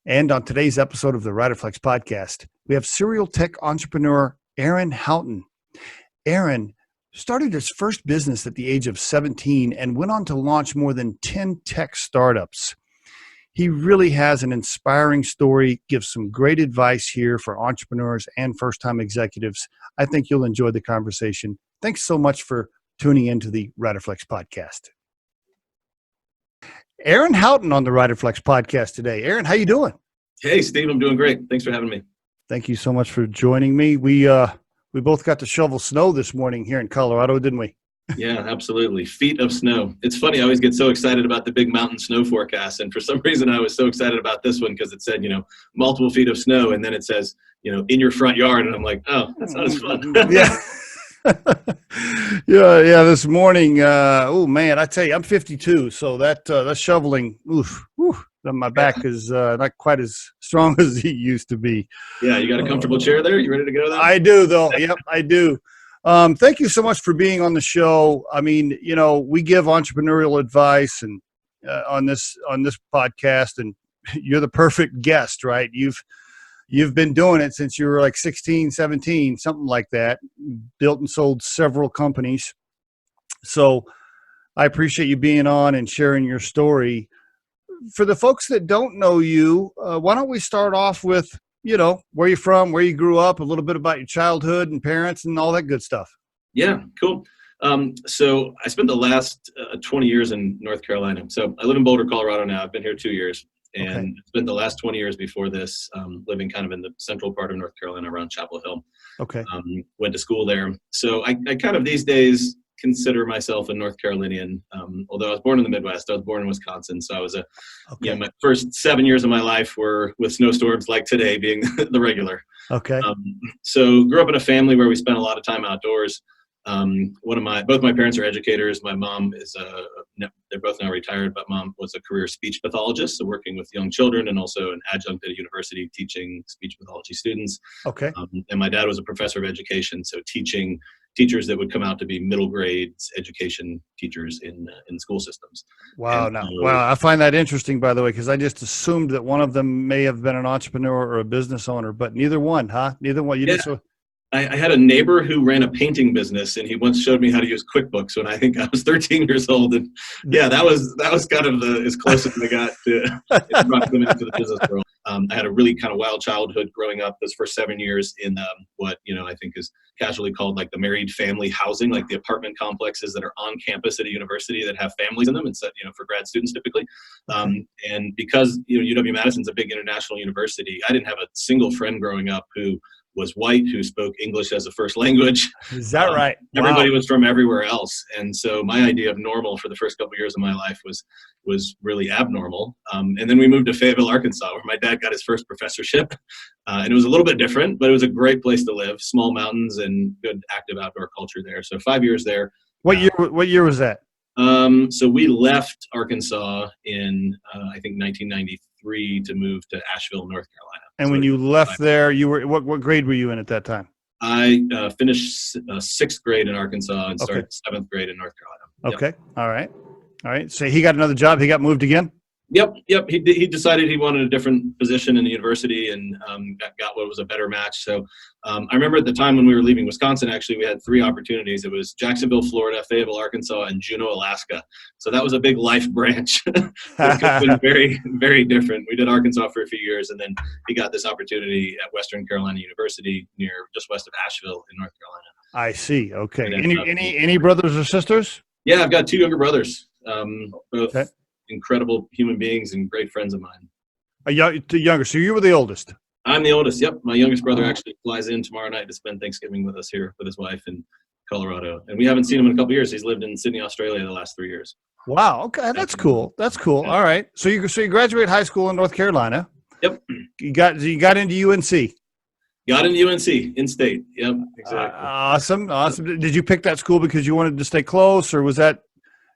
And on today's episode of the Riderflex podcast, we have serial tech entrepreneur Aaron Houghton. Aaron started his first business at the age of 17 and went on to launch more than 10 tech startups. He really has an inspiring story, gives some great advice here for entrepreneurs and first-time executives. I think you'll enjoy the conversation. Thanks so much for tuning into the Riderflex podcast. Aaron Houghton on the Riderflex podcast today. Aaron, how you doing? Hey, Steve, I'm doing great. Thanks for having me. Thank you so much for joining me. We both got to shovel snow this morning here in Colorado, didn't we? Yeah, absolutely. Feet of snow. It's funny. I always get so excited about the big mountain snow forecast. And for some reason, I was so excited about this one because it said, multiple feet of snow. And then it says, in your front yard. And I'm like, oh, that's not as fun. Yeah. Yeah. This morning, I tell you, I'm 52. So that shoveling, my back is not quite as strong as it used to be. Yeah. You got a comfortable chair there? You ready to go then? I do, though. Yep, I do. Thank you so much for being on the show. I mean, we give entrepreneurial advice and on this podcast, and you're the perfect guest, right? You've been doing it since you were like 16, 17, something like that, built and sold several companies. So I appreciate you being on and sharing your story. For the folks that don't know you, why don't we start off with, where you're from, where you grew up, a little bit about your childhood and parents and all that good stuff. Yeah, cool. So I spent the last 20 years in North Carolina. So I live in Boulder, Colorado now. I've been here 2 years. And spent the last 20 years before this living kind of in the central part of North Carolina around Chapel Hill. Okay. Went to school there. So I kind of these days consider myself a North Carolinian. Although I was born in the Midwest. I was born in Wisconsin. So I was my first 7 years of my life were with snowstorms like today being the regular. Okay. So grew up in a family where we spent a lot of time outdoors. Both my parents are educators. My mom is they're both now retired, but mom was a career speech pathologist, so working with young children and also an adjunct at a university teaching speech pathology students. Okay. And my dad was a professor of education, so teaching teachers that would come out to be middle grades education teachers in school systems. Wow. I find that interesting, by the way, because I just assumed that one of them may have been an entrepreneur or a business owner, but neither one, huh? Neither one. I had a neighbor who ran a painting business, and he once showed me how to use QuickBooks when I think I was 13 years old. And yeah, that was kind of as close as I got to proximity to the business world. I had a really kind of wild childhood growing up those first 7 years in what I think is casually called like the married family housing, like the apartment complexes that are on campus at a university that have families in them, and set for grad students typically. And because UW-Madison's a big international university, I didn't have a single friend growing up who was white, who spoke English as a first language. Is that right? Wow. Everybody was from everywhere else. And so my idea of normal for the first couple of years of my life was really abnormal. And then we moved to Fayetteville, Arkansas, where my dad got his first professorship. And it was a little bit different, but it was a great place to live, small mountains and good active outdoor culture there. So 5 years there. What year was that? So we left Arkansas in, I think, 1993 to move to Asheville, North Carolina. And when you left there, you were what grade were you in at that time? I finished sixth grade in Arkansas and started seventh grade in North Carolina. Okay. Yep. All right. So he got another job. He got moved again? Yep. He decided he wanted a different position in the university and got what was a better match. So I remember at the time when we were leaving Wisconsin, actually, we had 3 opportunities. It was Jacksonville, Florida, Fayetteville, Arkansas, and Juneau, Alaska. So that was a big life branch. It could have been very, very different. We did Arkansas for a few years, and then he got this opportunity at Western Carolina University just west of Asheville in North Carolina. I see. Okay. Any brothers or sisters? Yeah, I've got 2 younger brothers. Both incredible human beings and great friends of mine. Younger, so you were the oldest? I'm the oldest, yep. My youngest brother actually flies in tomorrow night to spend Thanksgiving with us here with his wife in Colorado. And we haven't seen him in a couple of years. He's lived in Sydney, Australia the last 3 years. Wow, okay, that's cool. Yeah. All right. So you graduated high school in North Carolina. Yep. You got into UNC. Got into UNC, in-state. Yep, exactly. Awesome. Did you pick that school because you wanted to stay close, or was that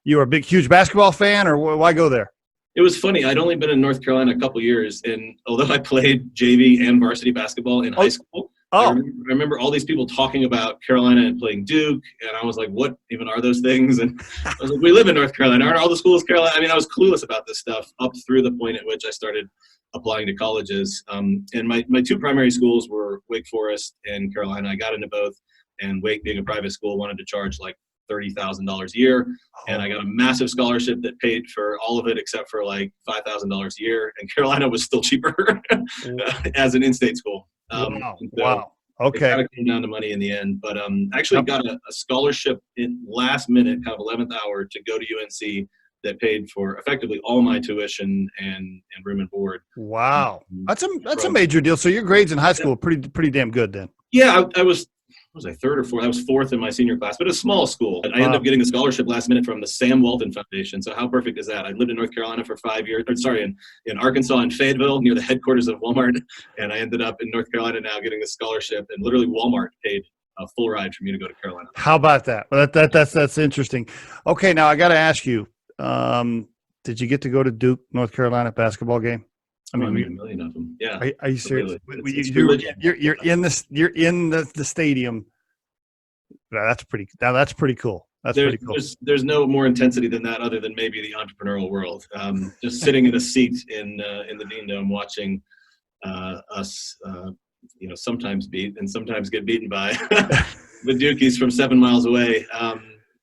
you were a huge basketball fan, or why go there? It was funny. I'd only been in North Carolina a couple years, and although I played JV and varsity basketball in high school, I remember all these people talking about Carolina and playing Duke, and I was like, what even are those things? And I was like, we live in North Carolina. Aren't all the schools Carolina? I mean, I was clueless about this stuff up through the point at which I started applying to colleges. And my two primary schools were Wake Forest and Carolina. I got into both, and Wake, being a private school, wanted to charge like $30,000 a year. And I got a massive scholarship that paid for all of it except for like $5,000 a year. And Carolina was still cheaper as an in-state school. Wow. So Wow. Okay. It kind of came down to money in the end, but actually got a scholarship in last minute, kind of 11th hour, to go to UNC that paid for effectively all my tuition and room and board. Wow. That's a major deal. So your grades in high school were pretty damn good then. Yeah, I was I third or fourth? I was fourth in my senior class, but a small school. I ended up getting a scholarship last minute from the Sam Walton Foundation. So how perfect is that? I lived in North Carolina for 5 years, in Arkansas, in Fayetteville, near the headquarters of Walmart. And I ended up in North Carolina now getting a scholarship, and literally Walmart paid a full ride for me to go to Carolina. How about that? Well, that's interesting. Okay, now I got to ask you, did you get to go to Duke, North Carolina basketball game? I mean, we had a million of them. Yeah. Are you serious? Really, you're in the stadium. That's pretty cool. Pretty cool. There's no more intensity than that, other than maybe the entrepreneurial world. Just sitting in a seat in the Dean Dome, watching us, sometimes beat and sometimes get beaten by the Dukies from 7 miles away.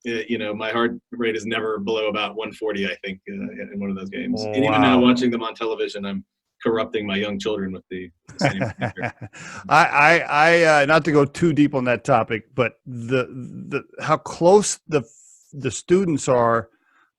My heart rate is never below about 140, I think, in one of those games. Oh, and even now, watching them on television, I'm corrupting my young children with the same behavior. I not to go too deep on that topic, but the how close the students are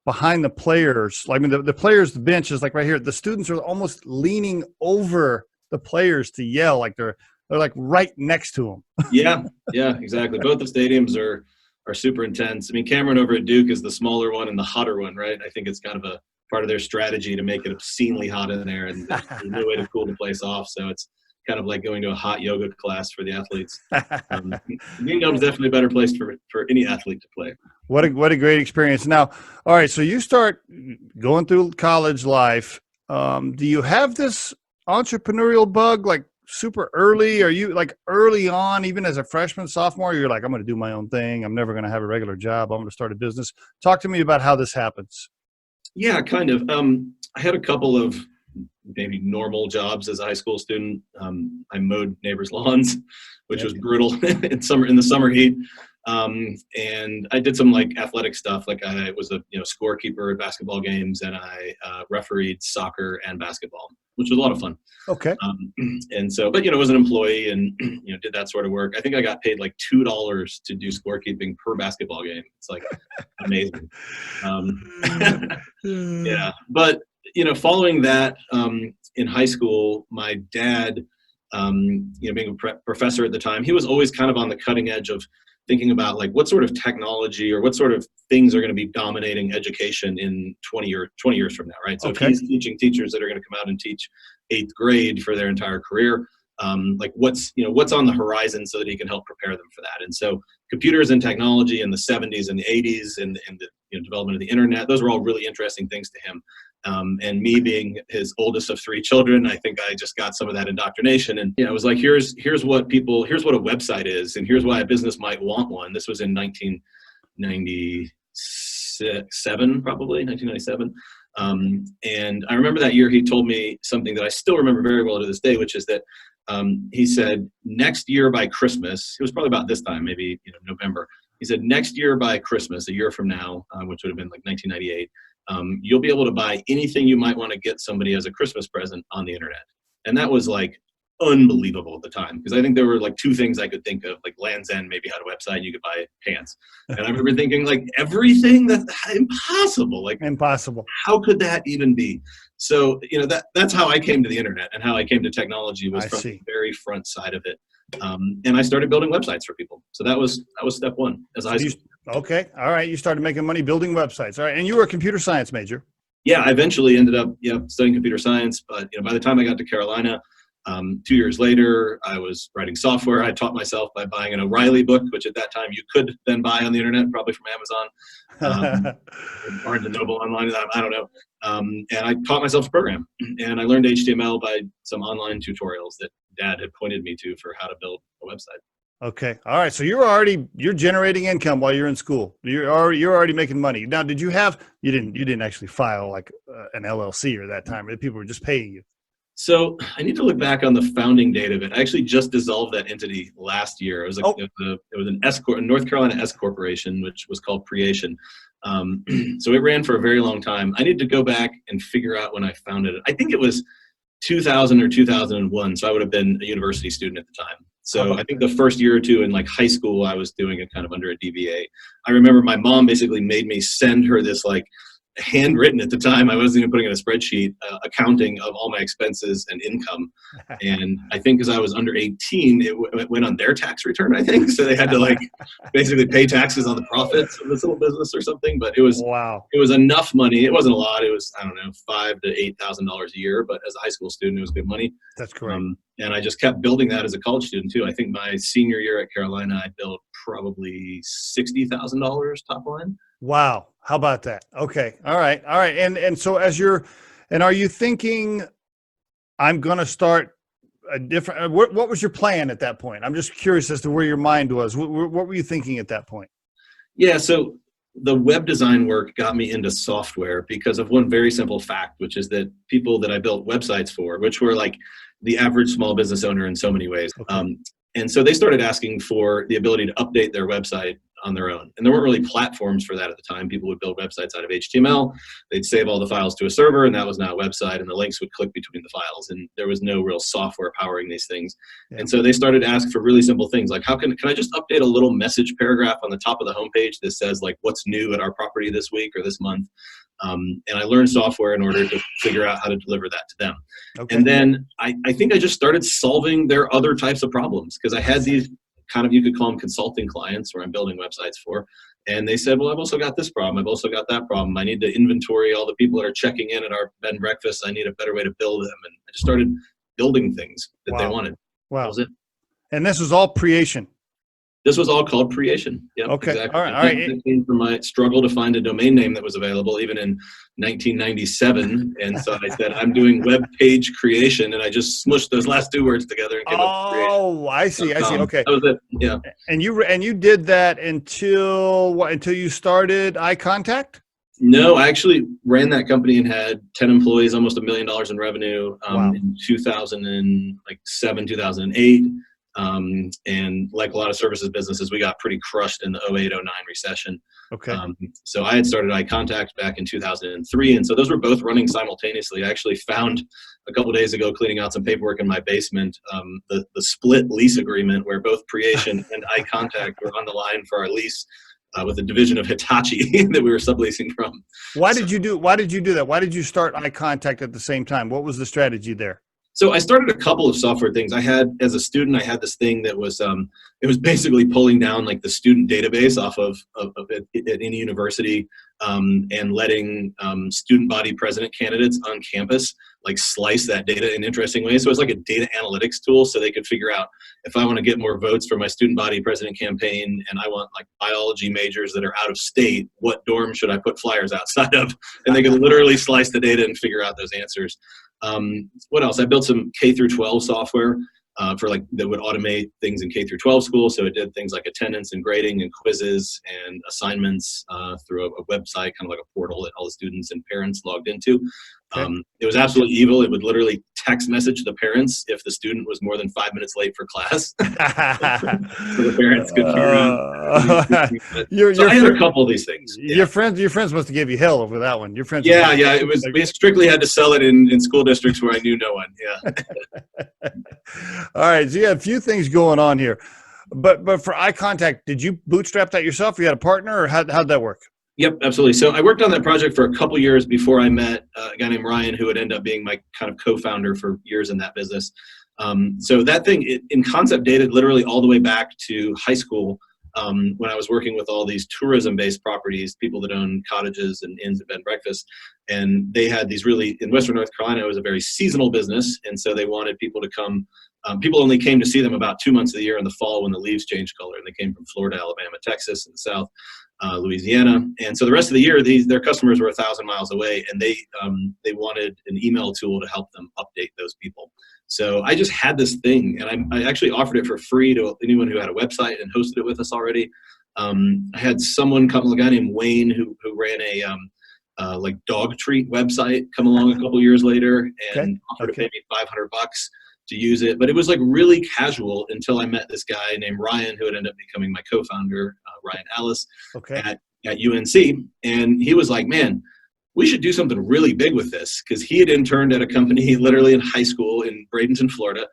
behind the players. I mean, the players, the bench is like right here. The students are almost leaning over the players to yell, like they're like right next to them. Yeah, exactly. Both the stadiums are super intense. I mean, Cameron over at Duke is the smaller one and the hotter one, right? I think it's kind of a part of their strategy to make it obscenely hot in there, and there's no way to cool the place off. So it's kind of like going to a hot yoga class for the athletes. Dean Dome's definitely a better place for any athlete to play. What a great experience. Now, all right, so you start going through college life. Do you have this entrepreneurial bug like super early? Are you like early on, even as a freshman, sophomore, you're like, I'm going to do my own thing. I'm never going to have a regular job. I'm going to start a business. Talk to me about how this happens. Yeah, kind of. I had a couple of maybe normal jobs as a high school student. I mowed neighbors' lawns, which was brutal in the summer heat. And I did some like athletic stuff. Like I was a scorekeeper at basketball games, and I refereed soccer and basketball, which was a lot of fun. Okay. And so, but was an employee and did that sort of work. I think I got paid like $2 to do scorekeeping per basketball game. It's like amazing. Yeah, but following that, in high school, my dad, being a professor at the time, he was always kind of on the cutting edge of thinking about like what sort of technology or what sort of things are going to be dominating education in 20 years from now, right? So if he's teaching teachers that are going to come out and teach 8th grade for their entire career, like what's on the horizon so that he can help prepare them for that. And so computers and technology in the 70s and the 80s and the development of the internet, those were all really interesting things to him. And me being his oldest of 3 children, I think I just got some of that indoctrination. And I was like, here's what a website is, and here's why a business might want one. This was in 1997, probably 1997. And I remember that year he told me something that I still remember very well to this day, which is that he said, next year by Christmas, it was probably about this time, maybe November. He said, next year by Christmas, a year from now, which would have been like 1998, you'll be able to buy anything you might want to get somebody as a Christmas present on the internet. And that was like unbelievable at the time, because I think there were like 2 things I could think of, like Land's End maybe had a website and you could buy pants. And I remember thinking like everything, that's impossible. Like impossible. How could that even be? So, that's how I came to the internet, and how I came to technology was from the very front side of it. And I started building websites for people. So that was step one as a high school. Okay. All right. You started making money building websites. All right. And you were a computer science major. Yeah. I eventually ended up, studying computer science. But, by the time I got to Carolina, 2 years later, I was writing software. I taught myself by buying an O'Reilly book, which at that time you could then buy on the internet, probably from Amazon, Barnes and Noble online. I don't know. And I taught myself to program, and I learned HTML by some online tutorials that Dad had pointed me to for how to build a website. Okay. All right. So you're generating income while you're in school. You're already making money. Now, you didn't actually file like an LLC or that time. People were just paying you. So I need to look back on the founding date of it. I actually just dissolved that entity last year. It was an S corp, a North Carolina S corporation, which was called Creation. So it ran for a very long time. I need to go back and figure out when I founded it. I think it was 2000 or 2001. So I would have been a university student at the time. So I think the first year or two in like high school, I was doing it kind of under a DBA. I remember my mom basically made me send her this like handwritten at the time. I wasn't even putting in a spreadsheet, accounting of all my expenses and income. And I think because I was under 18, it went on their tax return, I think. So they had to like basically pay taxes on the profits of this little business or something. But it was enough money. It wasn't a lot. It was, I don't know, $5,000 to $8,000 a year. But as a high school student, it was good money. That's correct. And I just kept building that as a college student too. I think my senior year at Carolina, I built probably $60,000 top line. Wow. How about that? Okay. All right. And so are you thinking I'm going to start a different, what was your plan at that point? I'm just curious as to where your mind was. What were you thinking at that point? Yeah. So the web design work got me into software because of one very simple fact, which is that people that I built websites for, which were like the average small business owner in so many ways. Okay. And so they started asking for the ability to update their website on their own. And there weren't really platforms for that at the time. People would build websites out of HTML. They'd save all the files to a server, and that was now a website, and the links would click between the files. And there was no real software powering these things. Yeah. And so they started to ask for really simple things like, can I just update a little message paragraph on the top of the homepage that says like what's new at our property this week or this month? And I learned software in order to figure out how to deliver that to them. Okay. And then I think I just started solving their other types of problems because I had these kind of, you could call them consulting clients where I'm building websites for. And they said, well, I've also got this problem. I've also got that problem. I need to inventory all the people that are checking in at our bed and breakfast. I need a better way to build them. And I just started building things that they wanted. Wow. That was it. And this was all Creation. This was all called Creation. Yep, okay. Exactly. All right. It came from my struggle to find a domain name that was available even in 1997. And so I said, I'm doing web page creation. And I just smushed those last two words together and came up with Creation. Oh, I see. Okay. That was it. Yeah. And you did that until you started Eye Contact? No, I actually ran that company and had 10 employees, almost $1 million in revenue in 2007, 2008. And like a lot of services businesses, we got pretty crushed in the 08-09 recession. Okay. So I had started Eye Contact back in 2003. And so those were both running simultaneously. I actually found a couple days ago, cleaning out some paperwork in my basement, the split lease agreement where both Creation and Eye Contact were on the line for our lease with a division of Hitachi that we were subleasing from. Why did you do that? Why did you start Eye Contact at the same time? What was the strategy there? So I started a couple of software things. As a student, I had this thing that was, it was basically pulling down like the student database off of at any university and letting student body president candidates on campus like slice that data in interesting ways. So it's like a data analytics tool so they could figure out if I want to get more votes for my student body president campaign and I want like biology majors that are out of state, what dorm should I put flyers outside of? And they could literally slice the data and figure out those answers. What else? I built some K through 12 software for like that would automate things in K through 12 schools. So it did things like attendance and grading and quizzes and assignments through a website, kind of like a portal that all the students and parents logged into. Okay. It was absolutely evil. It would literally text message the parents if the student was more than 5 minutes late for class. So the parents could figure out. So I had a couple of these things. Your friends must have gave you hell over that one. Your friends. Yeah. It was. We strictly had to sell it in school districts where I knew no one. Yeah. All right. So you had a few things going on here, but for Eye Contact, did you bootstrap that yourself? You had a partner, or how'd that work? Yep, absolutely. So I worked on that project for a couple years before I met a guy named Ryan, who would end up being my kind of co-founder for years in that business. So that thing, in concept, dated literally all the way back to high school when I was working with all these tourism-based properties, people that own cottages and inns and bed and breakfast. And they had these really, in Western North Carolina, it was a very seasonal business. And so they wanted people to come. People only came to see them about 2 months of the year in the fall when the leaves changed color. And they came from Florida, Alabama, Texas, and the South. Louisiana, and so the rest of the year, their customers were 1,000 miles away, and they wanted an email tool to help them update those people. So I just had this thing, and I actually offered it for free to anyone who had a website and hosted it with us already. I had someone, a guy named Wayne, who ran like dog treat website come along a couple years later and offered to pay me $500 to use it. But it was like really casual until I met this guy named Ryan, who would end up becoming my co-founder, Ryan Ellis, at UNC. And he was like, man, we should do something really big with this, because he had interned at a company literally in high school in Bradenton, Florida,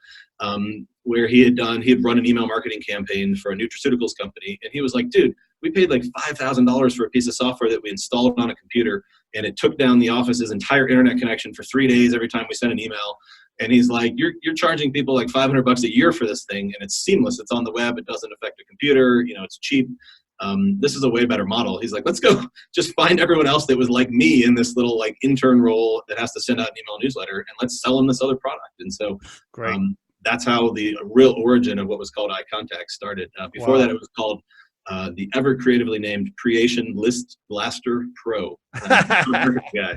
where he had run an email marketing campaign for a nutraceuticals company. And he was like, dude, we paid like $5,000 for a piece of software that we installed on a computer, and it took down the office's entire internet connection for 3 days every time we sent an email. And he's like, you're charging people like $500 a year for this thing, and it's seamless. It's on the web. It doesn't affect the computer. It's cheap. This is a way better model. He's like, let's go just find everyone else that was like me in this little like intern role that has to send out an email newsletter, and let's sell them this other product. And so that's how the real origin of what was called Eye Contact started. Before that, it was called the ever creatively named Creation List Blaster Pro. Yeah,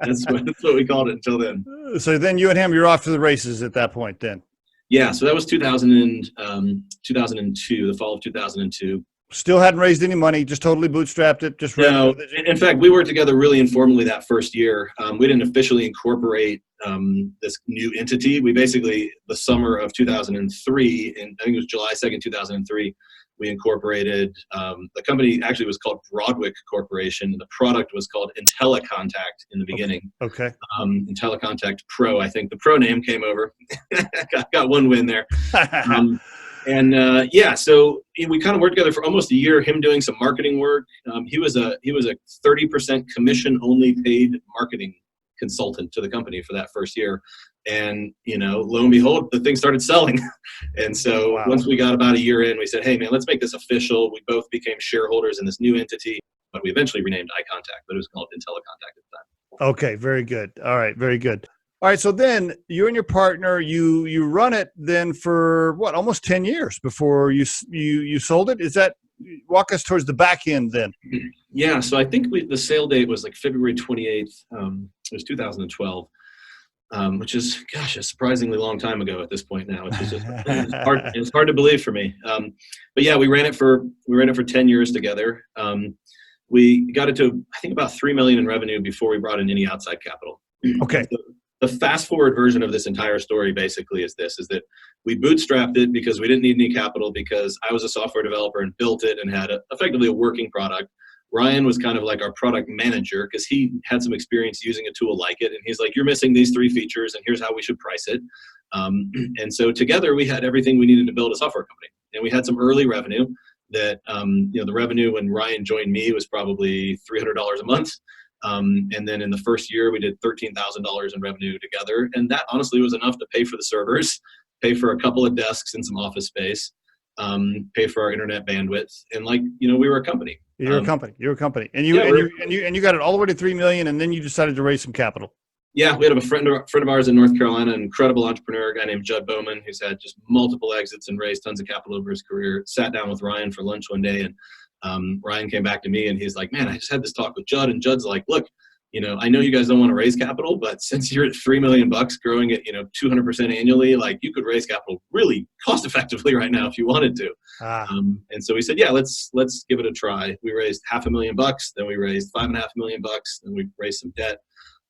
that's what we called it until then. So then you and him, you're off to the races at that point then. Yeah, so that was 2002, the fall of 2002. Still hadn't raised any money, just totally bootstrapped it. No, in fact, we worked together really informally that first year. We didn't officially incorporate this new entity. We basically, the summer of 2003, and I think it was July 2nd, 2003, we incorporated, the company actually was called Broadwick Corporation, and the product was called IntelliContact in the beginning. Okay. IntelliContact Pro, I think the Pro name came over. got one win there. So we kind of worked together for almost a year, him doing some marketing work. He was a 30% commission only paid marketing consultant to the company for that first year. And, lo and behold, the thing started selling. And so once we got about a year in, we said, hey, man, let's make this official. We both became shareholders in this new entity, but we eventually renamed Eye Contact, but it was called IntelliContact at the time. Okay, very good. All right, very good. All right, so then you and your partner, you run it then for what, almost 10 years before you sold it? Is that, walk us towards the back end then? Yeah, so I think the sale date was like February 28th. It was 2012. Which is, gosh, a surprisingly long time ago at this point now. It's just it's hard to believe for me. But yeah, we ran it for 10 years together. We got it to, I think, about $3 million in revenue before we brought in any outside capital. Okay. So the fast forward version of this entire story basically is that we bootstrapped it because we didn't need any capital, because I was a software developer and built it and had effectively a working product. Ryan was kind of like our product manager because he had some experience using a tool like it. And he's like, you're missing these 3 features, and here's how we should price it. And so together we had everything we needed to build a software company. And we had some early revenue that, the revenue when Ryan joined me was probably $300 a month. And then in the first year, we did $13,000 in revenue together. And that honestly was enough to pay for the servers, pay for a couple of desks and some office space, pay for our internet bandwidth. And we were a company. You're a company. And you got it all the way to 3 million, and then you decided to raise some capital. Yeah, we had a friend of ours in North Carolina, an incredible entrepreneur, a guy named Judd Bowman, who's had just multiple exits and raised tons of capital over his career. Sat down with Ryan for lunch one day, and Ryan came back to me and he's like, man, I just had this talk with Judd, and Judd's like, look, I know you guys don't want to raise capital, but since you're at $3 million growing at 200% annually, like you could raise capital really cost effectively right now if you wanted to. And so we said, yeah, let's give it a try. We raised $500,000, then we raised $5.5 million, then we raised some debt,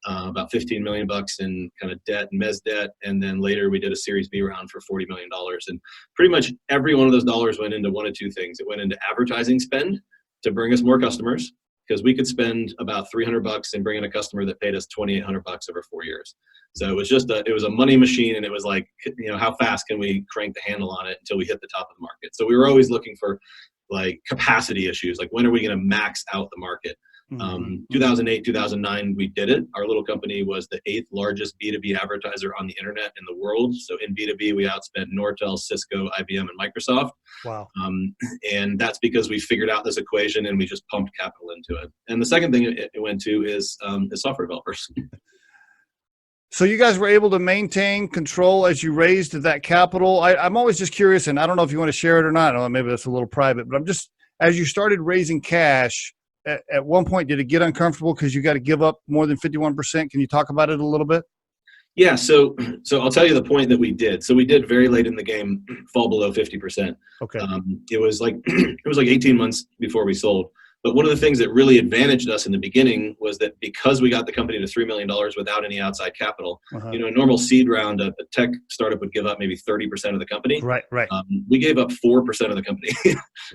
about $15 million in kind of debt and mezz debt, and then later we did a Series B round for $40 million. And pretty much every one of those dollars went into one of two things. It went into advertising spend to bring us more customers, because we could spend about $300 and bring in a customer that paid us $2,800 over 4 years. So it was it was a money machine, and it was like, how fast can we crank the handle on it until we hit the top of the market? So we were always looking for like capacity issues, like when are we going to max out the market? 2008, 2009, we did it. Our little company was the 8th largest B2B advertiser on the internet in the world. So in B2B, we outspent Nortel, Cisco, IBM, and Microsoft. Wow. And that's because we figured out this equation and we just pumped capital into it. And the second thing it went to is software developers. So you guys were able to maintain control as you raised that capital. I'm always just curious, and I don't know if you want to share it or not. I don't know, maybe that's a little private, but as you started raising cash, at one point, did it get uncomfortable because you got to give up more than 51%? Can you talk about it a little bit? Yeah, so I'll tell you the point that we did. So we did very late in the game fall below 50%. Okay. It was like 18 months before we sold. But one of the things that really advantaged us in the beginning was that because we got the company to $3 million without any outside capital, a normal seed round, a tech startup would give up maybe 30% of the company. Right. We gave up 4% of the company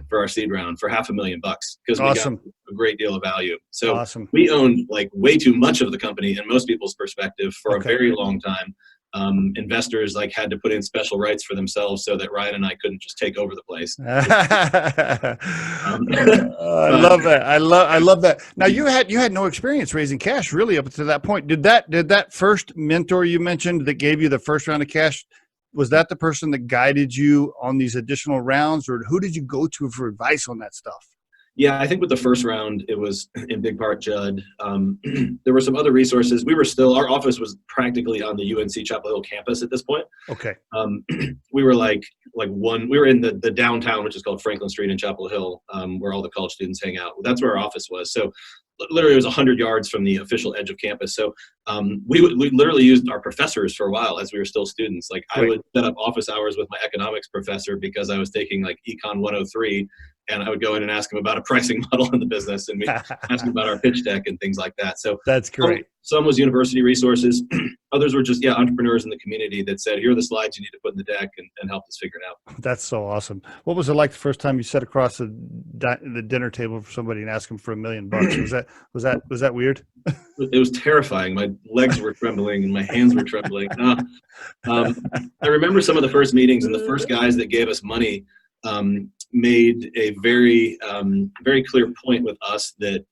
for our seed round for $500,000 because we got a great deal of value. So we owned like way too much of the company in most people's perspective for a very long time. Investors like had to put in special rights for themselves so that Ryan and I couldn't just take over the place. I love that. I love that. Now you had no experience raising cash really up to that point. Did that first mentor you mentioned that gave you the first round of cash, was that the person that guided you on these additional rounds, or who did you go to for advice on that stuff? Yeah, I think with the first round, it was in big part Judd. There were some other resources. Our office was practically on the UNC Chapel Hill campus at this point. Okay. We were we were in the downtown, which is called Franklin Street in Chapel Hill, where all the college students hang out. That's where our office was. So literally it was 100 yards from the official edge of campus. So we literally used our professors for a while as we were still students. Like I would set up office hours with my economics professor because I was taking like Econ 103, and I would go in and ask him about a pricing model in the business, and we ask him about our pitch deck and things like that. So that's great. Some was university resources. Others were just, entrepreneurs in the community that said, here are the slides you need to put in the deck and help us figure it out. That's so awesome. What was it like the first time you sat across the dinner table for somebody and asked them for $1 million? Was that weird? It was terrifying. My legs were trembling and my hands were trembling. I remember some of the first meetings, and the first guys that gave us money made a very, very clear point with us that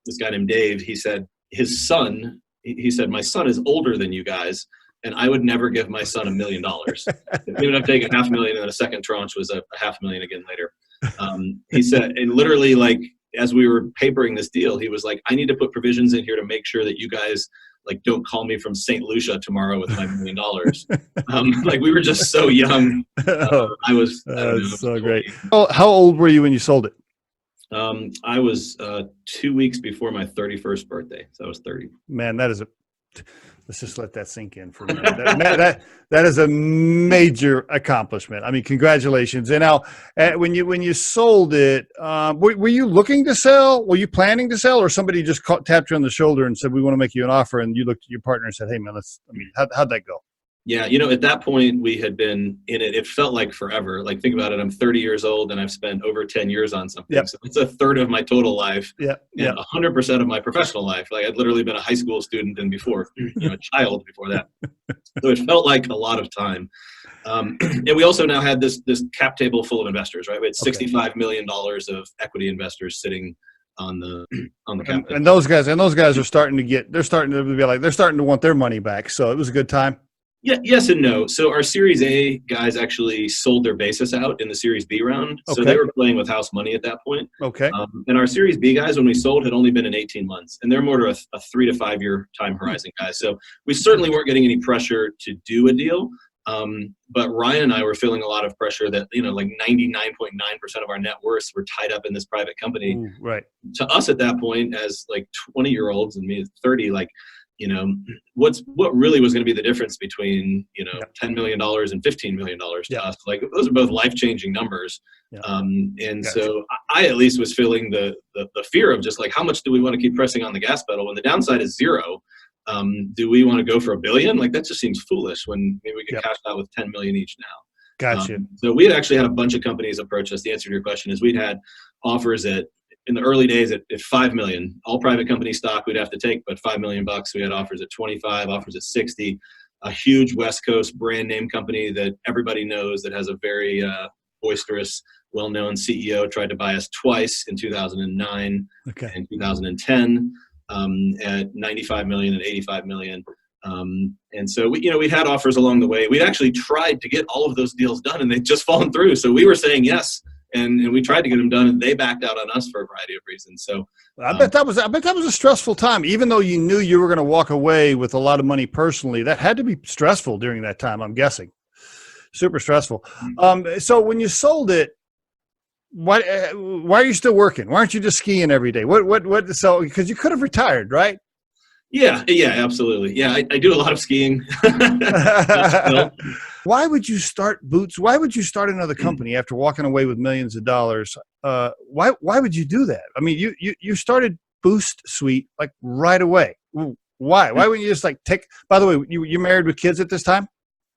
this guy named Dave, he said, his son, he said, my son is older than you guys, and I would never give my son $1 million. He ended up taking $500,000, and then a second tranche was a $500,000 again later. He said, and literally, like, as we were papering this deal, he was like, I need to put provisions in here to make sure that you guys like don't call me from St. Lucia tomorrow with my $1 million. Like we were just so young. I was so great. How old were you when you sold it? I was 2 weeks before my 31st birthday, so I was 30. Man, let's just let that sink in for a minute. That is a major accomplishment. I mean, congratulations. And now, when you sold it, were you looking to sell? Were you planning to sell, or somebody just tapped you on the shoulder and said, "We want to make you an offer"? And you looked at your partner and said, "Hey, man, how'd that go?" Yeah, at that point we had been in it. It felt like forever. Like think about it. I'm 30 years old and I've spent over 10 years on something. Yep. So it's a third of my total life. Yeah. And 100% of my professional life. Like I'd literally been a high school student and before, a child before that. So it felt like a lot of time. And we also now had this cap table full of investors, right? We had $65 million of equity investors sitting on the cap table. And those guys are starting to want their money back. So it was a good time. Yeah, yes and no. So our Series A guys actually sold their basis out in the Series B round. So they were playing with house money at that point. Okay. And our Series B guys, when we sold, had only been in 18 months. And they're more to a 3 to 5 year time horizon guys. So we certainly weren't getting any pressure to do a deal. But Ryan and I were feeling a lot of pressure that, like 99.9% of our net worths were tied up in this private company. Ooh, right. To us at that point, as like 20-year-olds and me at 30, like, what really was going to be the difference between, $10 million and $15 million to us? Like those are both life-changing numbers. Yeah. So I at least was feeling the fear of just like, how much do we want to keep pressing on the gas pedal when the downside is zero? Do we want to go for $1 billion? Like that just seems foolish when maybe we get cashed out with 10 million each now. Gotcha. So we had actually had a bunch of companies approach us. The answer to your question is we'd had offers in the early days at $5 million, all private company stock we'd have to take, but $5 million. We had offers at 25, offers at 60, a huge West Coast brand name company that everybody knows that has a very boisterous, well-known CEO tried to buy us twice in 2009 and 2010 at 95 million and 85 million. And so we had offers along the way. We'd actually tried to get all of those deals done and they'd just fallen through. So we were saying yes. And we tried to get them done, and they backed out on us for a variety of reasons. So I bet that was a stressful time. Even though you knew you were going to walk away with a lot of money personally, that had to be stressful during that time. I'm guessing, super stressful. So when you sold it, why are you still working? Why aren't you just skiing every day? So because you could have retired, right? Yeah, absolutely. Yeah, I do a lot of skiing. Still. Why would you start Boots? Why would you start another company after walking away with millions of dollars? Why would you do that? I mean, you started Boost Suite like right away. Why? Why wouldn't you just like take? By the way, you're married with kids at this time?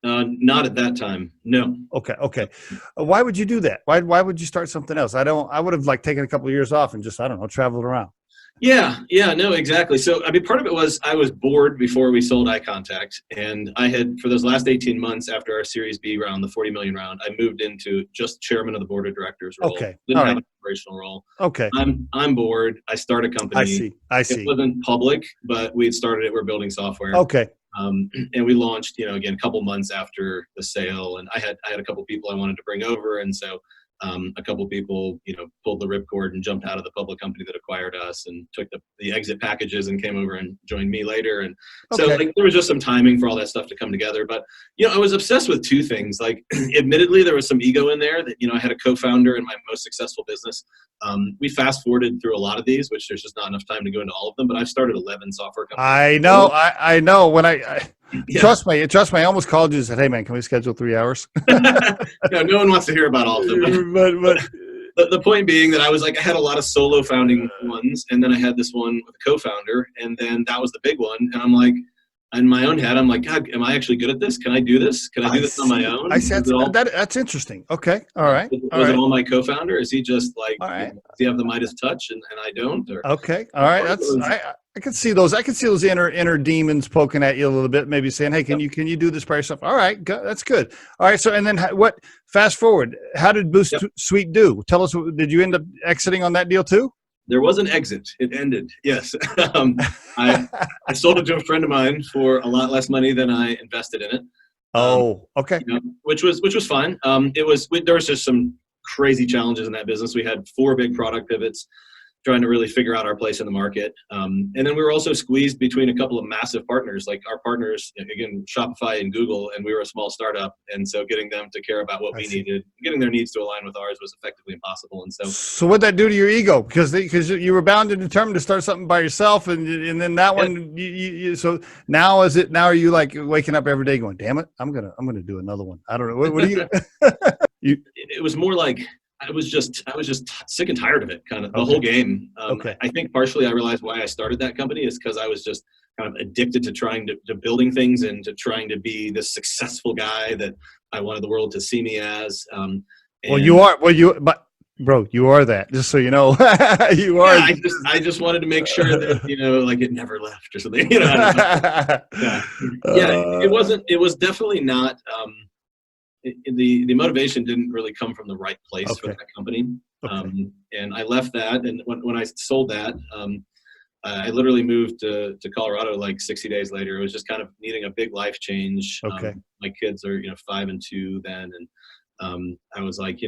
Not at that time. No. Okay. Why would you do that? Why would you start something else? I would have like taken a couple of years off and just I don't know traveled around. Yeah, no, exactly. So, I mean, part of it was I was bored before we sold Eye Contact, and I had, for those last 18 months after our Series B round, the 40 million round, I moved into just chairman of the board of directors role. Okay, Didn't all have right. an operational role. Okay, I'm bored. I start a company. I It see. wasn't public, but we had started it. We're building software. Okay, And we launched, again, a couple months after the sale, and I had a couple people I wanted to bring over, and so a couple people, pulled the ripcord and jumped out of the public company that acquired us and took the exit packages and came over and joined me later. And so Okay. like there was just some timing for all that stuff to come together. But I was obsessed with two things. Like, admittedly, there was some ego in there that I had a co-founder in my most successful business. We fast forwarded through a lot of these, which there's just not enough time to go into all of them. But I've started 11 software companies. I know. I know. When Yeah. Trust me. I almost called you and said, "Hey, man, can we schedule 3 hours?" No one wants to hear about all of them. but The point being that I had a lot of solo founding ones, and then I had this one with a co-founder, and then that was the big one. And I'm like, in my own head, I'm like, God, am I actually good at this? Can I do this? Can I do this on my own? I said that's interesting. Okay, all right. Was it all my co-founder? Is he just like, all right. Does he have the Midas touch and I don't? Or, okay, all right. I can see those. I can see those inner demons poking at you a little bit, maybe saying, "Hey, can you do this by yourself?" All right, that's good. All right. So, and then what? Fast forward. How did Boost Suite do? Tell us. Did you end up exiting on that deal too? There was an exit. It ended. Yes. I sold it to a friend of mine for a lot less money than I invested in it. Okay. Which was fine. There was just some crazy challenges in that business. We had 4 big product pivots, trying to really figure out our place in the market. And then we were also squeezed between a couple of massive partners, like our partners, again, Shopify and Google, and we were a small startup. And so getting them to care about what we needed, getting their needs to align with ours was effectively impossible. And so what'd that do to your ego? Because you were bound and determined to start something by yourself. And then that one, so now are you like waking up every day going, damn it, I'm going to do another one. I don't know. What do you? It was more like, I was just sick and tired of it, kind of the whole game. I think partially I realized why I started that company is because I was just kind of addicted to trying to building things and to trying to be this successful guy that I wanted the world to see me as. You are that, just so you know. You are. Yeah, I just wanted to make sure that, like it never left or something. It was definitely not. The motivation didn't really come from the right place for that company. And I left that. And when I sold that, I literally moved to Colorado like 60 days later. It was just kind of needing a big life change. My kids are, 5 and 2 then. And I was like,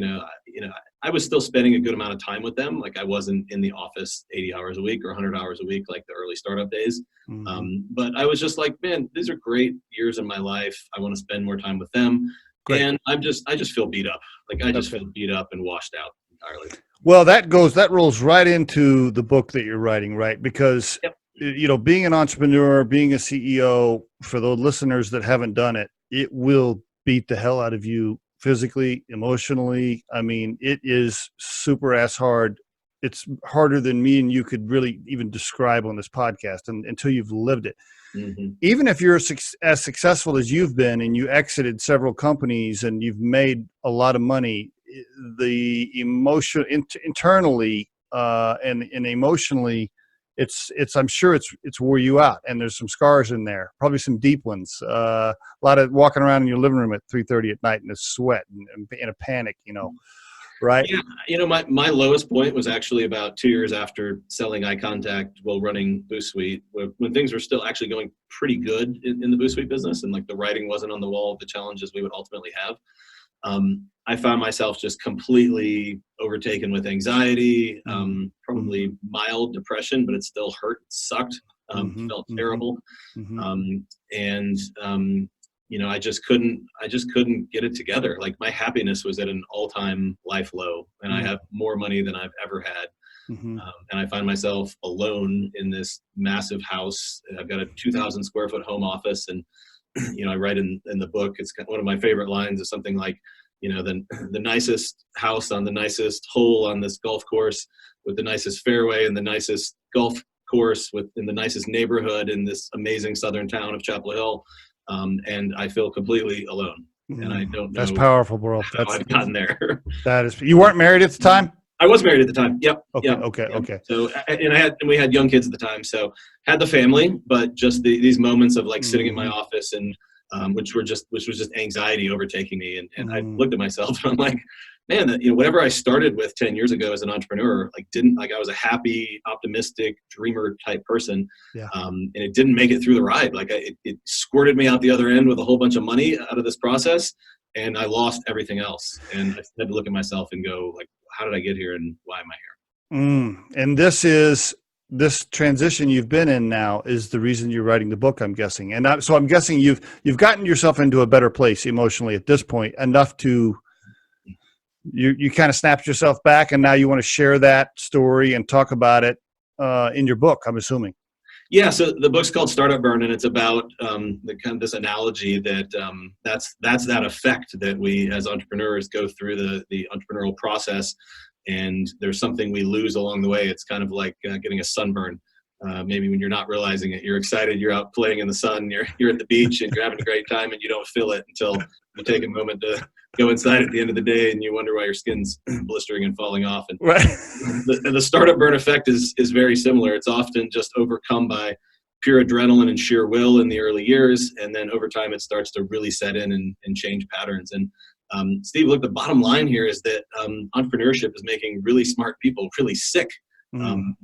I was still spending a good amount of time with them. Like I wasn't in the office 80 hours a week or 100 hours a week, like the early startup days. Mm-hmm. But I was just like, man, these are great years in my life. I want to spend more time with them. Great. And I just feel beat up. Like I just feel beat up and washed out entirely. Well, that rolls right into the book that you're writing, right? Because, being an entrepreneur, being a CEO, for the listeners that haven't done it, it will beat the hell out of you physically, emotionally. I mean, it is super ass hard. It's harder than me and you could really even describe on this podcast until you've lived it. Mm-hmm. Even if you're as successful as you've been and you exited several companies and you've made a lot of money, the emotion internally and emotionally, I'm sure it's wore you out, and there's some scars in there, probably some deep ones. A lot of walking around in your living room at 3:30 at night in a sweat and in a panic, right? Yeah, my lowest point was actually about 2 years after selling Eye Contact while running Boost Suite, when things were still actually going pretty good in the Boost Suite business, and like the writing wasn't on the wall of the challenges we would ultimately have. I found myself just completely overtaken with anxiety, probably mild depression, but it still hurt, it sucked, felt terrible. I just couldn't get it together. Like my happiness was at an all-time life low, and I have more money than I've ever had. Mhm. And I find myself alone in this massive house. I've got a 2,000 square foot home office, and I write in the book. It's one of my favorite lines is something like, the nicest house on the nicest hole on this golf course with the nicest fairway and the nicest golf course in the nicest neighborhood in this amazing southern town of Chapel Hill. And I feel completely alone. And I don't That's know powerful, bro. how I've gotten there. That is. You weren't married at the time? I was married at the time. Yep. Okay. Yep. Okay. Yep. Okay. So, and we had young kids at the time. So had the family, but just these moments of like sitting in my office and, which was just anxiety overtaking me. And I looked at myself and I'm like, man, whatever I started with 10 years ago as an entrepreneur, I was a happy, optimistic, dreamer type person. Yeah. And it didn't make it through the ride. Like it squirted me out the other end with a whole bunch of money out of this process. And I lost everything else. And I had to look at myself and go like, how did I get here and why am I here? And this transition you've been in now is the reason you're writing the book, I'm guessing. And so I'm guessing you've gotten yourself into a better place emotionally at this point, enough to you kind of snapped yourself back, and now you want to share that story and talk about it in your book, I'm assuming. Yeah, so the book's called Startup Burn, and it's about the kind of this analogy that that's that effect that we as entrepreneurs go through the entrepreneurial process, and there's something we lose along the way. It's kind of like getting a sunburn. Maybe when you're not realizing it, you're excited, you're out playing in the sun, you're at the beach, and you're having a great time, and you don't feel it until you take a moment to go inside at the end of the day, and you wonder why your skin's blistering and falling off. And right. the startup burn effect is very similar. It's often just overcome by pure adrenaline and sheer will in the early years, and then over time it starts to really set in and change patterns. And Steve, look, the bottom line here is that entrepreneurship is making really smart people really sick.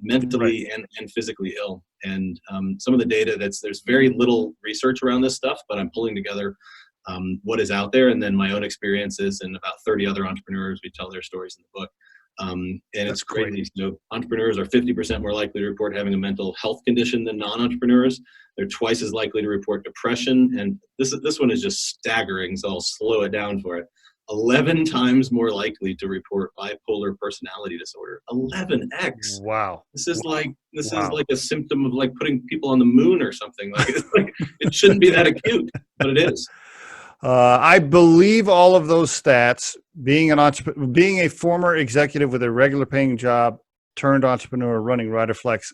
Mentally right. and physically ill. And some of the data there's very little research around this stuff, but I'm pulling together what is out there, and then my own experiences, and about 30 other entrepreneurs. We tell their stories in the book. And it's great. Entrepreneurs are 50% more likely to report having a mental health condition than non-entrepreneurs. They're twice as likely to report depression. And this one is just staggering, so I'll slow it down for it. 11 times more likely to report bipolar personality disorder. 11x. Wow. This is like a symptom of like putting people on the moon or something. Like it shouldn't be that acute, but it is. I believe all of those stats. Being a former executive with a regular paying job turned entrepreneur running Riderflex,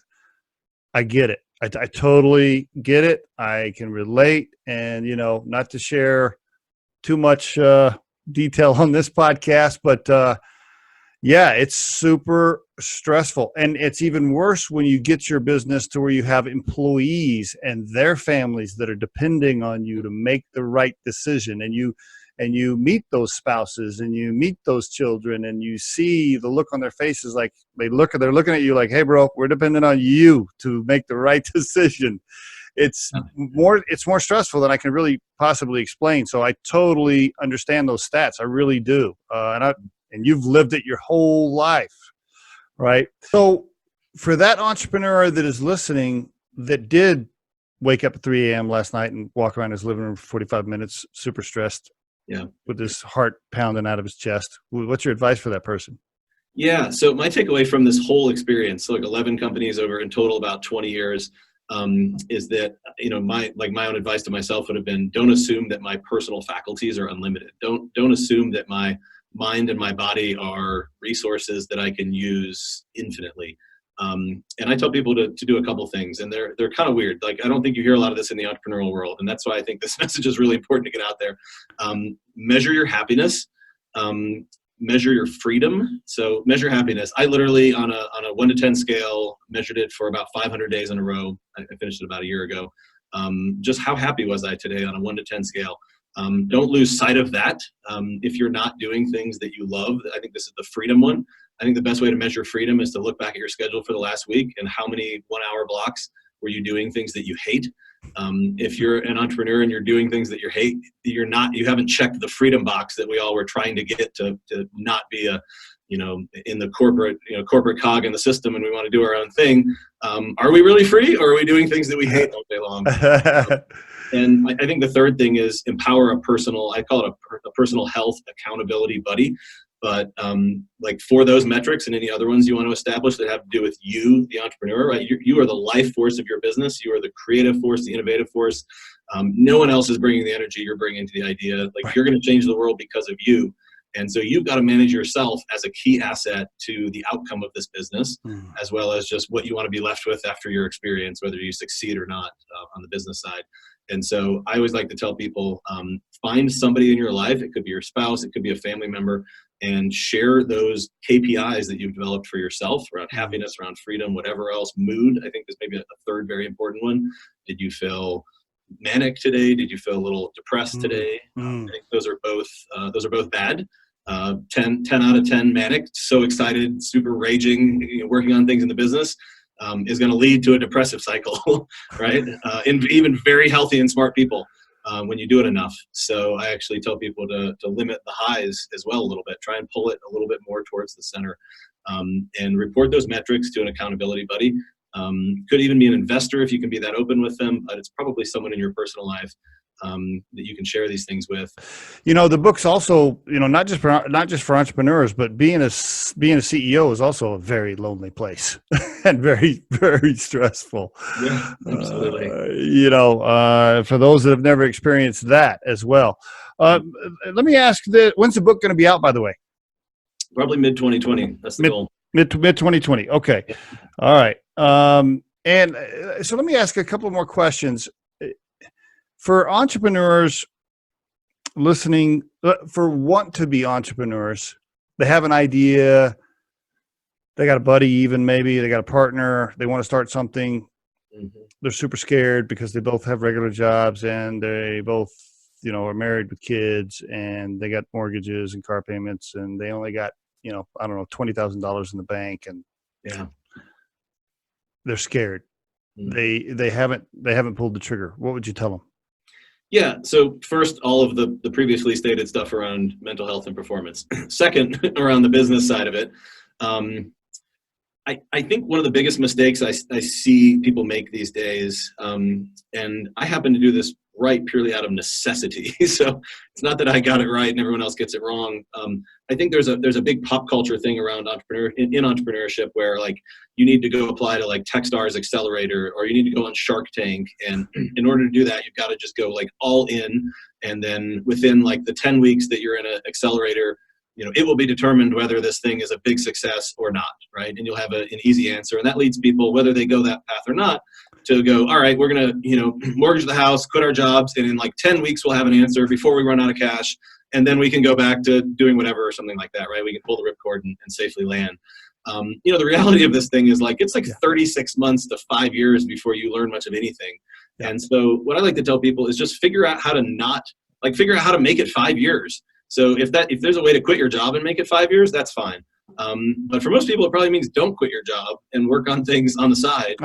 I get it. I totally get it. I can relate, and not to share too much detail on this podcast, but yeah, it's super stressful, and it's even worse when you get your business to where you have employees and their families that are depending on you to make the right decision, and you meet those spouses and you meet those children, and you see the look on their faces, like they're looking at you like, hey bro, we're dependent on you to make the right decision. It's more stressful than I can really possibly explain. So I totally understand those stats. I really do. And you've lived it your whole life, right? So for that entrepreneur that is listening, that did wake up at 3 a.m. last night and walk around his living room for 45 minutes, super stressed, with his heart pounding out of his chest, what's your advice for that person? Yeah. So my takeaway from this whole experience, so like 11 companies over in total about 20 years, is that, my own advice to myself would have been, don't assume that my personal faculties are unlimited. Don't assume that my mind and my body are resources that I can use infinitely. And I tell people to do a couple things, and they're kind of weird. Like, I don't think you hear a lot of this in the entrepreneurial world. And that's why I think this message is really important to get out there. Measure your happiness, measure your freedom. So measure happiness. I literally on a 1 to 10 scale measured it for about 500 days in a row. I finished it about a year ago. Just how happy was I today on a 1 to 10 scale? Don't lose sight of that. If you're not doing things that you love, I think this is the freedom one. I think the best way to measure freedom is to look back at your schedule for the last week and how many 1 hour blocks were you doing things that you hate. If you're an entrepreneur and you're doing things that you hate, you haven't checked the freedom box that we all were trying to get to not be in the corporate cog in the system, and we want to do our own thing. Are we really free, or are we doing things that we hate all day long? And I think the third thing is empower I call it a personal health accountability buddy. But like for those metrics and any other ones you want to establish that have to do with you, the entrepreneur, right? You are the life force of your business. You are the creative force, the innovative force. No one else is bringing the energy you're bringing to the idea. Like you're going to change the world because of you. And so you've got to manage yourself as a key asset to the outcome of this business, as well as just what you want to be left with after your experience, whether you succeed or not on the business side. And so I always like to tell people, find somebody in your life. It could be your spouse, it could be a family member, and share those KPIs that you've developed for yourself around happiness, around freedom, whatever else. Mood, I think, is maybe a third very important one. Did you feel manic today? Did you feel a little depressed today? I think those are both bad. 10 out of 10 manic, so excited, super raging, working on things in the business, is going to lead to a depressive cycle, right? In even very healthy and smart people, when you do it enough. So I actually tell people to limit the highs as well a little bit, try and pull it a little bit more towards the center, and report those metrics to an accountability buddy. Could even be an investor if you can be that open with them, but it's probably someone in your personal life that you can share these things with. The book's also, not just for entrepreneurs, but being a CEO is also a very lonely place and very, very stressful. Yeah, absolutely. For those that have never experienced that as well. Let me ask when's the book going to be out, by the way? Probably mid 2020. That's the goal. Mid 2020. Okay. Yeah. All right. And so let me ask a couple more questions. For entrepreneurs listening, want to be entrepreneurs, they have an idea, they got a buddy, even maybe they got a partner, they want to start something. They're super scared because they both have regular jobs and they both, are married with kids and they got mortgages and car payments and they only got, $20,000 in the bank, and they're scared. They haven't pulled the trigger. What would you tell them? Yeah. So first, all of the previously stated stuff around mental health and performance. Second, around the business side of it. I think one of the biggest mistakes I see people make these days, and I happen to do this right purely out of necessity. So it's not that I got it right and everyone else gets it wrong. I think there's a big pop culture thing around entrepreneurship where like you need to go apply to like Techstars Accelerator, or you need to go on Shark Tank. And in order to do that, you've got to just go like all in. And then within like the 10 weeks that you're in an accelerator, it will be determined whether this thing is a big success or not, right? And you'll have an easy answer. And that leads people, whether they go that path or not, to go, all right, we're going to, mortgage the house, quit our jobs, and in like 10 weeks, we'll have an answer before we run out of cash. And then we can go back to doing whatever or something like that, right? We can pull the ripcord and safely land. The reality of this thing is like, it's like 36 months to 5 years before you learn much of anything. Yeah. And so what I like to tell people is just figure out how to make it 5 years. So if there's a way to quit your job and make it 5 years, that's fine. But for most people, it probably means don't quit your job and work on things on the side.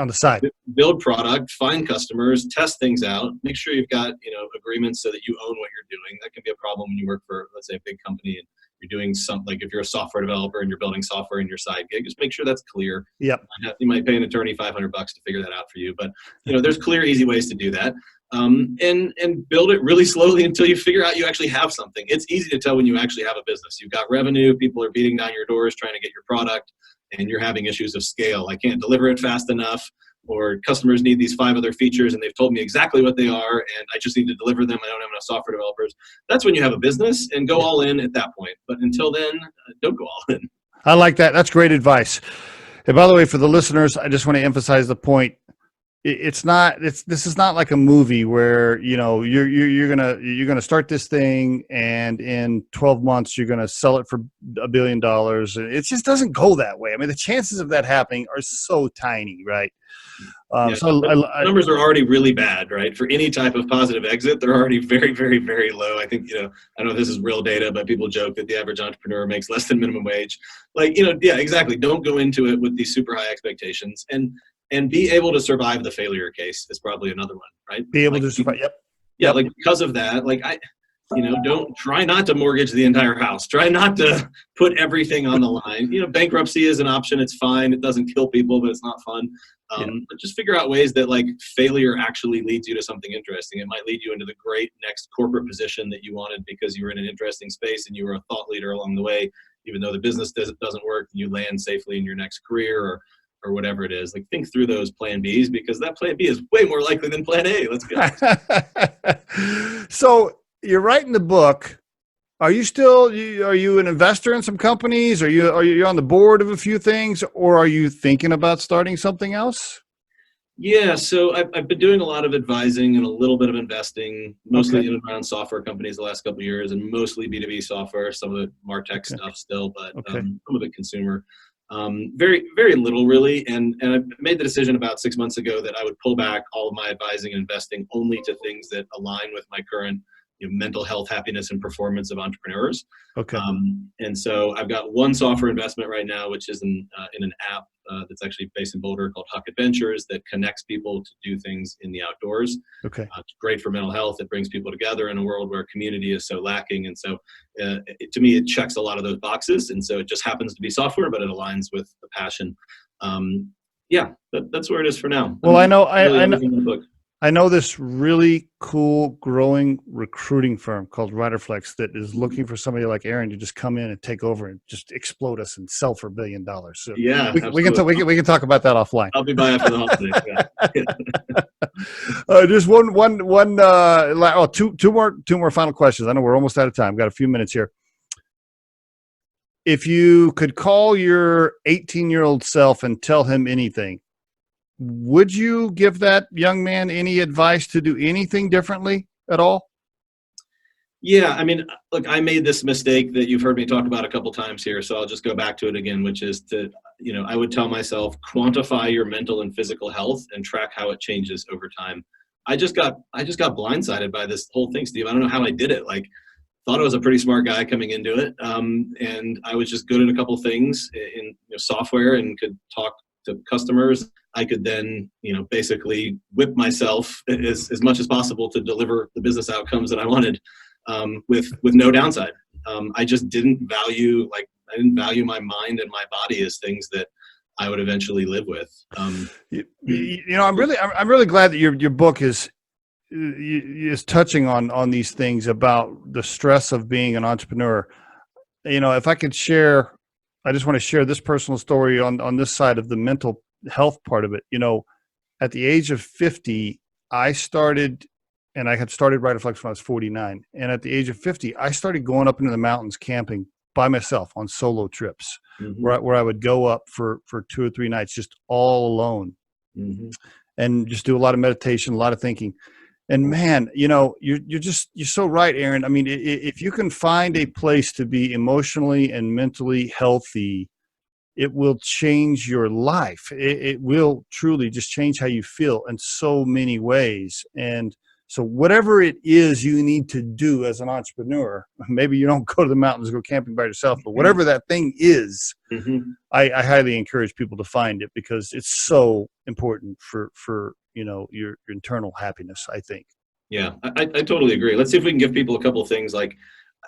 Build product, find customers, test things out, make sure you've got, agreements so that you own what you're doing. That can be a problem when you work for, let's say, a big company and you're doing something, like if you're a software developer and you're building software in your side gig, just make sure that's clear. Yep. You might pay an attorney $500 to figure that out for you, but there's clear, easy ways to do that. And build it really slowly until you figure out you actually have something. It's easy to tell when you actually have a business. You've got revenue, people are beating down your doors trying to get your product, and you're having issues of scale. I can't deliver it fast enough, or customers need these 5 other features and they've told me exactly what they are and I just need to deliver them. I don't have enough software developers. That's when you have a business, and go all in at that point. But until then, don't go all in. I like that. That's great advice. And by the way, for the listeners, I just want to emphasize the point. This is not like a movie where, you're going to start this thing and in 12 months, you're going to sell it for $1 billion. It just doesn't go that way. I mean, the chances of that happening are so tiny, right? Numbers are already really bad, right? For any type of positive exit, they're already very, very, very low. I think, I know this is real data, but people joke that the average entrepreneur makes less than minimum wage. Yeah, exactly. Don't go into it with these super high expectations. And be able to survive the failure case is probably another one, right? Be able to survive. Yep. Yeah. Like because of that, don't try not to mortgage the entire house. Try not to put everything on the line. Bankruptcy is an option. It's fine. It doesn't kill people, but it's not fun. But just figure out ways that like failure actually leads you to something interesting. It might lead you into the great next corporate position that you wanted because you were in an interesting space and you were a thought leader along the way. even though the business doesn't work, you land safely in your next career or whatever it is. Like, think through those plan Bs, because that plan B is way more likely than plan A. Let's be honest. So you're writing the book. Are you an investor in some companies? Are you on the board of a few things, or are you thinking about starting something else? Yeah, so I've been doing a lot of advising and a little bit of investing, mostly in and around software companies the last couple of years, and mostly B2B software, some of it MarTech stuff still, but some of it consumer. Very, very little really. And I made the decision about 6 months ago that I would pull back all of my advising and investing only to things that align with my current mental health, happiness, and performance of entrepreneurs. And so I've got one software investment right now, which is in an app that's actually based in Boulder called Houghton Adventures, that connects people to do things in the outdoors. It's great for mental health. It brings people together in a world where community is so lacking. And so to me, it checks a lot of those boxes. And so it just happens to be software, but it aligns with the passion. That's where it is for now. Well, I know this really cool growing recruiting firm called Riderflex that is looking for somebody like Aaron to just come in and take over and just explode us and sell for $1 billion. So we can talk about that offline. I'll be by after the holidays. Just two more final questions. I know we're almost out of time. Got a few minutes here. If you could call your 18-year-old self and tell him anything, would you give that young man any advice to do anything differently at all? Yeah, I mean, look, I made this mistake that you've heard me talk about a couple times here, so I'll just go back to it again, which is I would tell myself, quantify your mental and physical health and track how it changes over time. I just got blindsided by this whole thing, Steve. I don't know how I did it. Like, thought I was a pretty smart guy coming into it, and I was just good at a couple things in software and could talk to customers. I could then, basically whip myself as much as possible to deliver the business outcomes that I wanted, with no downside. I just didn't value my mind and my body as things that I would eventually live with. I'm really glad that your book is touching on these things about the stress of being an entrepreneur. If I could share, I just want to share this personal story on this side of the mental health part of it. At the age of 50, I had started Riderflex when I was 49. And at the age of 50, I started going up into the mountains camping by myself on solo trips, where I would go up for 2 or 3 nights, just all alone, and just do a lot of meditation, a lot of thinking. And man, you're so right, Aaron. I mean, if you can find a place to be emotionally and mentally healthy, it will change your life. It will truly just change how you feel in so many ways. And so whatever it is you need to do as an entrepreneur, maybe you don't go to the mountains, go camping by yourself, but whatever that thing is, I highly encourage people to find it, because it's so important for your internal happiness, I think. Yeah, I totally agree. Let's see if we can give people a couple of things. Like,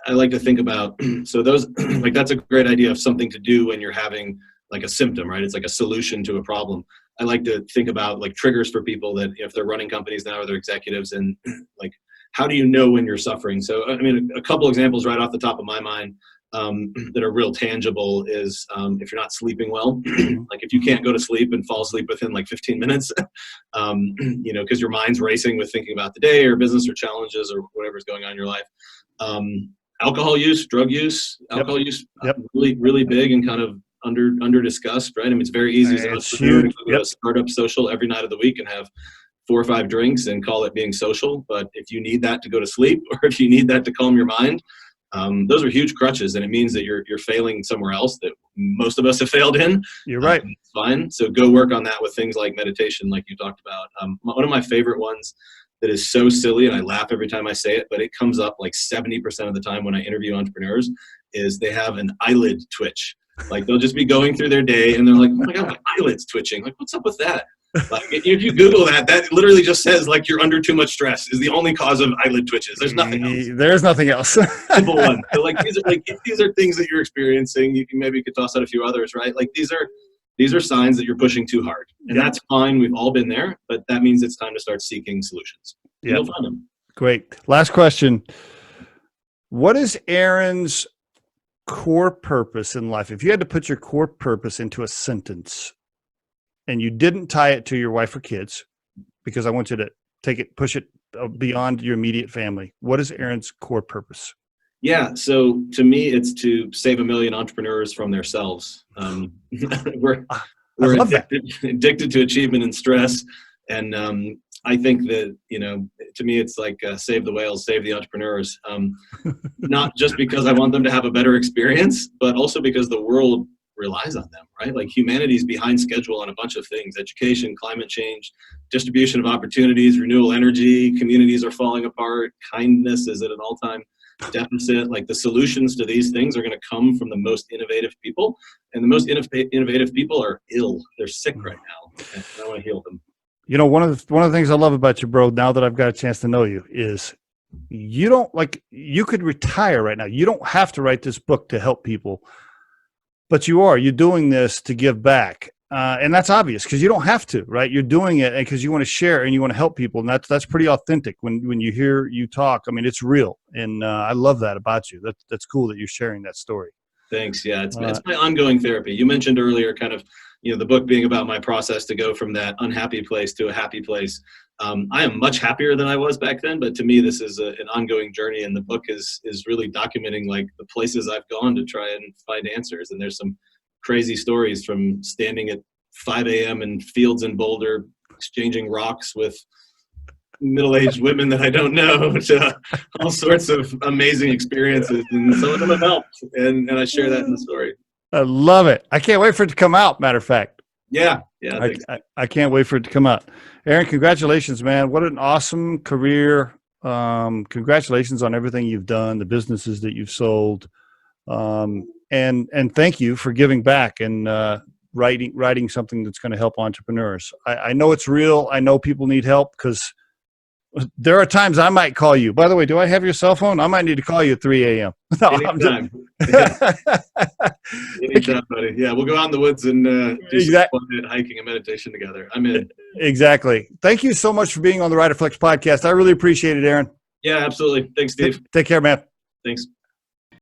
I like to think about, so those, like, that's a great idea of something to do when you're having like a symptom, right? It's like a solution to a problem. I like to think about like triggers for people that if they're running companies now or they're executives, and like, how do you know when you're suffering? So, I mean, a couple examples right off the top of my mind that are real tangible is if you're not sleeping well, like if you can't go to sleep and fall asleep within like 15 minutes, because your mind's racing with thinking about the day or business or challenges or whatever's going on in your life. Alcohol use, drug use, really, really big and kind of under discussed, right? I mean, it's very easy as an entrepreneur to go to a startup social every night of the week and have 4 or 5 drinks and call it being social. But if you need that to go to sleep, or if you need that to calm your mind, those are huge crutches, and it means that you're failing somewhere else that most of us have failed in. You're right. It's fine. So go work on that with things like meditation, like you talked about. One of my favorite ones that is so silly, and I laugh every time I say it, but it comes up like 70% of the time when I interview entrepreneurs, is they have an eyelid twitch. Like, they'll just be going through their day and they're like, oh my God, my eyelid's twitching. Like, what's up with that? Like, if you Google that, that literally just says like you're under too much stress is the only cause of eyelid twitches. There's nothing else. There's nothing else. Simple one. So like if these are things that you're experiencing, you can maybe toss out a few others, right? Like these are signs that you're pushing too hard, and that's fine. We've all been there, but that means it's time to start seeking solutions. You'll find them. Great. Last question. What is Aaron's core purpose in life, if you had to put your core purpose into a sentence and you didn't tie it to your wife or kids, because I want you to push it beyond your immediate family, what is Aaron's core purpose? Yeah. So to me, it's to save 1 million entrepreneurs from themselves. We're addicted to achievement and stress. And I think that, to me, it's like save the whales, save the entrepreneurs. Not just because I want them to have a better experience, but also because the world relies on them, right? Like humanity's behind schedule on a bunch of things: education, climate change, distribution of opportunities, renewable energy, communities are falling apart, kindness is at an all-time deficit. Like the solutions to these things are going to come from the most innovative people, and the most innovative people are ill. They're sick right now, and I want to heal them. One of the things I love about you, bro, now that I've got a chance to know you, is you could retire right now. You don't have to write this book to help people, but you're doing this to give back. And that's obvious because you don't have to, right? You're doing it because you want to share and you want to help people. And that's pretty authentic when you hear you talk. I mean, it's real. And I love that about you. That's cool that you're sharing that story. Thanks. Yeah, it's my ongoing therapy. You mentioned earlier kind of, the book being about my process to go from that unhappy place to a happy place. I am much happier than I was back then, but to me, this is an ongoing journey. And the book is really documenting like the places I've gone to try and find answers. And there's some crazy stories from standing at 5 a.m. in fields in Boulder, exchanging rocks with middle-aged women that I don't know, to all sorts of amazing experiences. And some of them have helped. And I share that in the story. I love it. I can't wait for it to come out, matter of fact. Yeah. I can't wait for it to come out. Aaron, congratulations, man. What an awesome career. Congratulations on everything you've done, the businesses that you've sold. And thank you for giving back and writing something that's going to help entrepreneurs. I know it's real. I know people need help because there are times I might call you. By the way, do I have your cell phone? I might need to call you at 3 a.m. No, anytime. Anytime, buddy. Yeah, we'll go out in the woods and do some hiking and meditation together. I'm in. Exactly. Thank you so much for being on the Riderflex podcast. I really appreciate it, Aaron. Yeah, absolutely. Thanks, Steve. Take care, man. Thanks.